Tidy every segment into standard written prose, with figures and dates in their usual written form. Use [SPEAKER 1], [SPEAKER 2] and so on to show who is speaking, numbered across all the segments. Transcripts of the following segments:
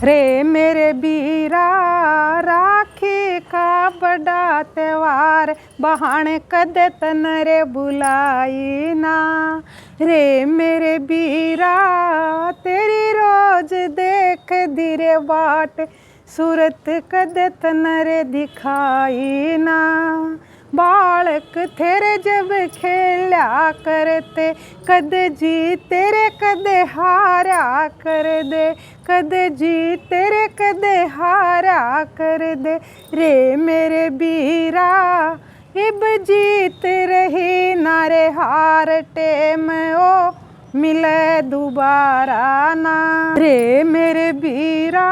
[SPEAKER 1] रे मेरे बीरा राखी का बड़ा त्योहार बहाने कदे तन रे बुलाई ना। रे मेरे बीरा तेरी रोज देख दिरे बाट सूरत कदे तन रे दिखाई ना। बालक तेरे जब खेला करते कद जी तेरे कदे हारा कर दे, कद जी तेरे कदे हारा कर दे। रे मेरे बीरा इब जीत रही नारे हार टेम ओ मिले दोबारा ना। रे मेरे बीरा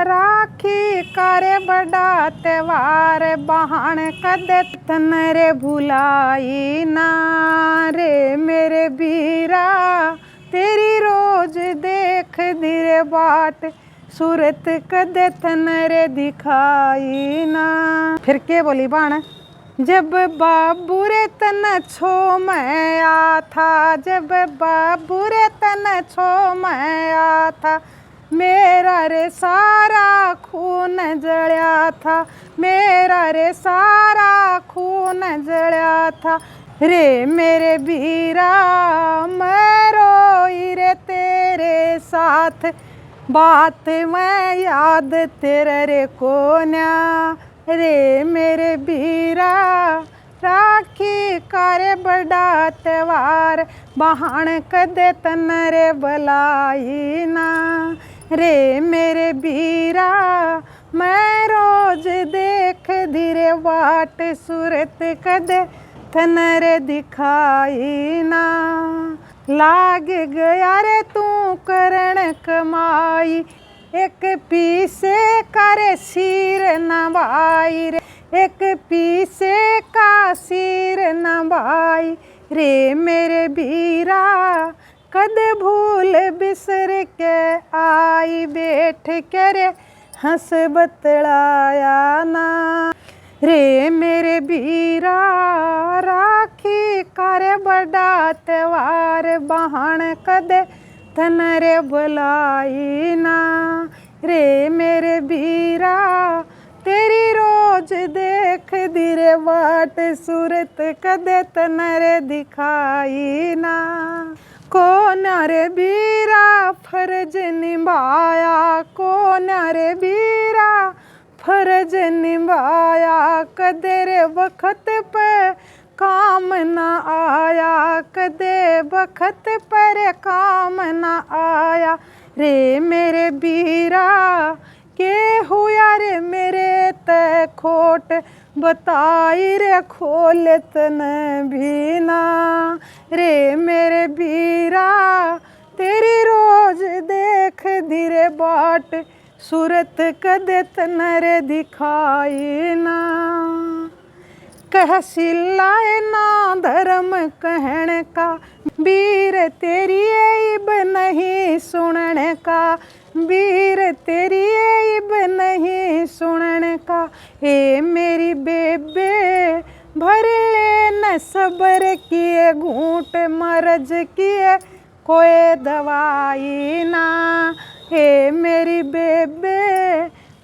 [SPEAKER 1] राखी करे बड़ा त्योहार बहान कदे तन रे भुलाई ना। रे मेरे बीरा तेरी रोज देख दिरे बाट सूरत कदे तन रे दिखाई ना। फिर के बोली बाण, जब बाबू रे तन छो मैं आ था, जब बाबू रे तन छो मैं आ था, मेरा रे सारा खून जड़ा था, मेरा रे सारा खून जड़ा था। रे मेरे बीरा मैं रोई रे तेरे साथ बात मैं याद तेरे रे कोन्या। रे मेरे बीरा राखी करे बड़ा त्योहार बहान कदे तन रे बलाई ना। रे मेरे बीरा मैं रोज देख धीरे बाट सूरत कदे तन रे दिखाई ना। लाग गया रे तू करण कमाई एक पीसे करे सिर नवाई रे, एक पीसे का सिर नवाई। रे मेरे बीरा कद भूल बिसर के आई बैठ के रे हंस बतलाया ना। रे मेरे बीरा राखी करे बड़ा त्योहार बहान कदे तन रे बुलाई ना। रे मेरे बीरा तेरी रोज देख दिरे बाट सूरत कदे तन रे दिखाई ना। कौन रे बीरा फर्ज निभाया, कौन रे बीरा फर्ज निभाया, कदे रे वक्त पे काम न आया, कदे वक्त पर काम न आया। रे मेरे बीरा के हुआ रे मेरे ते खोट बताई रे खोलत न भी ना। रे मेरे बीरा तेरी रोज देख दिरे बाट सूरत कदे तन रे दिखाई ना। कह सिलाए ना धर्म कहने का वीर तेरी इब नहीं सुनने का, वीर तेरी इब नहीं सुनने का। हे मेरी बेबे भर ले न सब्र किए घूंट मरज किए कोई दवाई ना। हे मेरी बेबे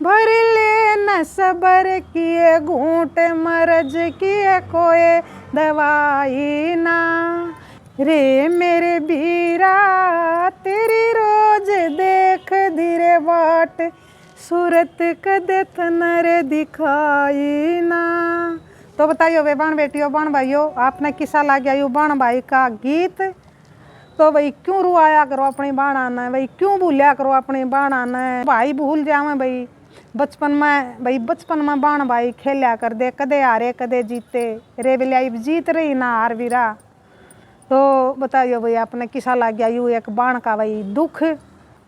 [SPEAKER 1] भर ले न सब्र किए घूंट मरज किए कोई दवाई ना। रे मेरे बीरा तेरी रोज देख दिरे बाट सूरत कदे तन रे दिखाई ना। तो बताइयो वे बाण बेटियों बाण भाइयों, आपने किसा लाग गया यू बाण भाई का गीत। तो भाई क्यों रुआया करो अपनी बाणा ने, भाई क्यों भूलिया करो अपनी बाणा ने। भाई भूल जावे भाई बचपन में, भाई बचपन में बाण भाई खेलिया कर दे, कदे हारे कदे जीते। रे बिलिया जीत रही ना हार वीरा। तो बताइयो भाई आपने किसा लाग गया यू एक बाण का भाई दुख।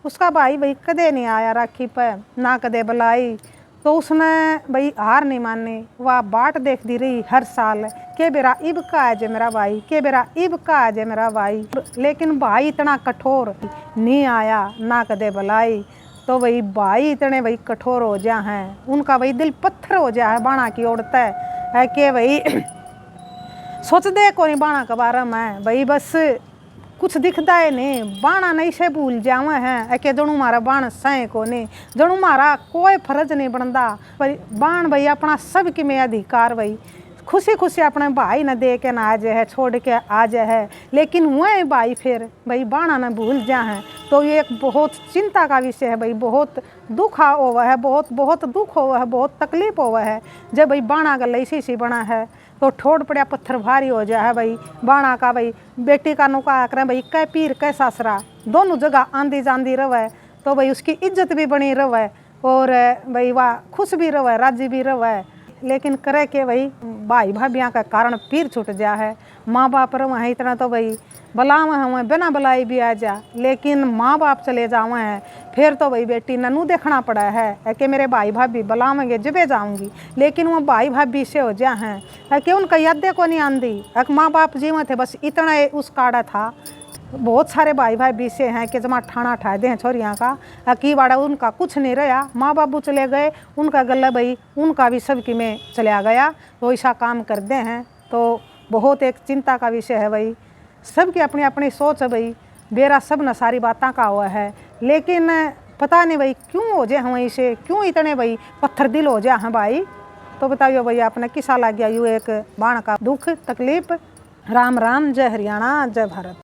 [SPEAKER 1] उसका भाई कदे नहीं आया राखी पे ना कदे बुलाई। तो उसने भाई हार नहीं मानी, वह बाट देख दी रही हर साल के बेरा इब का है जे मेरा भाई, के बेरा इब का है जे मेरा भाई। लेकिन भाई इतना कठोर नहीं आया ना कदे बुलाई। तो वही भाई इतने भाई कठोर हो जा हैं, उनका भाई दिल पत्थर हो जा है बाणा की औरत है कि भाई सोच दे कोई बाणा के बारे में भाई बस कुछ दिखता है नहीं, बाणा नहीं से भूल जावे हैं के जणू मारा बाण सह को नहीं, जणू मारा कोई फर्ज नहीं बनता। बाण भाई अपना सबकी में अधिकार भाई, खुशी खुशी अपने भाई न दे के ना आ जाए, छोड़ के आ जाए, लेकिन वह भाई फिर भाई बाणा न भूल जा है। तो ये एक बहुत चिंता का विषय है भाई, बहुत दुख हुआ है, बहुत दुख हुआ है, बहुत तकलीफ हुआ है। जब भाई बाणा का लैसी सी बना है तो ठोड़ पड़ा पत्थर भारी हो जाए भाई। बाणा का भाई बेटी का नुका करें भाई, कै पीर कै सासरा दोनों जगह आंधी जांदी रवे, तो भाई उसकी इज्जत भी बनी रवे और भाई वाह खुश भी रवे, राजी भी रवे। लेकिन करे के भाई भाभियाँ का कारण पीर छूट जा है। माँ बाप रहे इतना तो भाई बुलावे हैं, बिना बुलाई भी आ जा, लेकिन माँ बाप चले जावे हैं फिर तो भाई बेटी ननू देखना पड़ा है कि मेरे भाई भाभी बुलावेंगे जबे जाऊंगी। लेकिन वो भाई भाभी से हो जा हैं कि उनका यादें को नहीं आंदी, माँ बाप जीवे थे बस इतना उस काड़ा था। बहुत सारे भाई भाभी से हैं कि जमा ठाणा ठा दे हैं छोरियाँ का की बाड़ा उनका कुछ नहीं रहा, माँ बाबू चले गए, उनका गला भाई उनका भी सबकी में चला गया, तो ऐसा काम कर दे हैं। तो बहुत एक चिंता का विषय है भाई, सबकी अपनी अपनी सोच है भाई, बेरा सब न सारी बातें का हुआ है, लेकिन पता नहीं भाई क्यों हो जाए हम ऐसे, क्यों इतने भाई पत्थर दिल हो जाए हैं भाई। तो बताइए भाई आपने किसा लग गया यूँ एक बाण का दुख तकलीफ। राम राम, जय हरियाणा, जय भारत।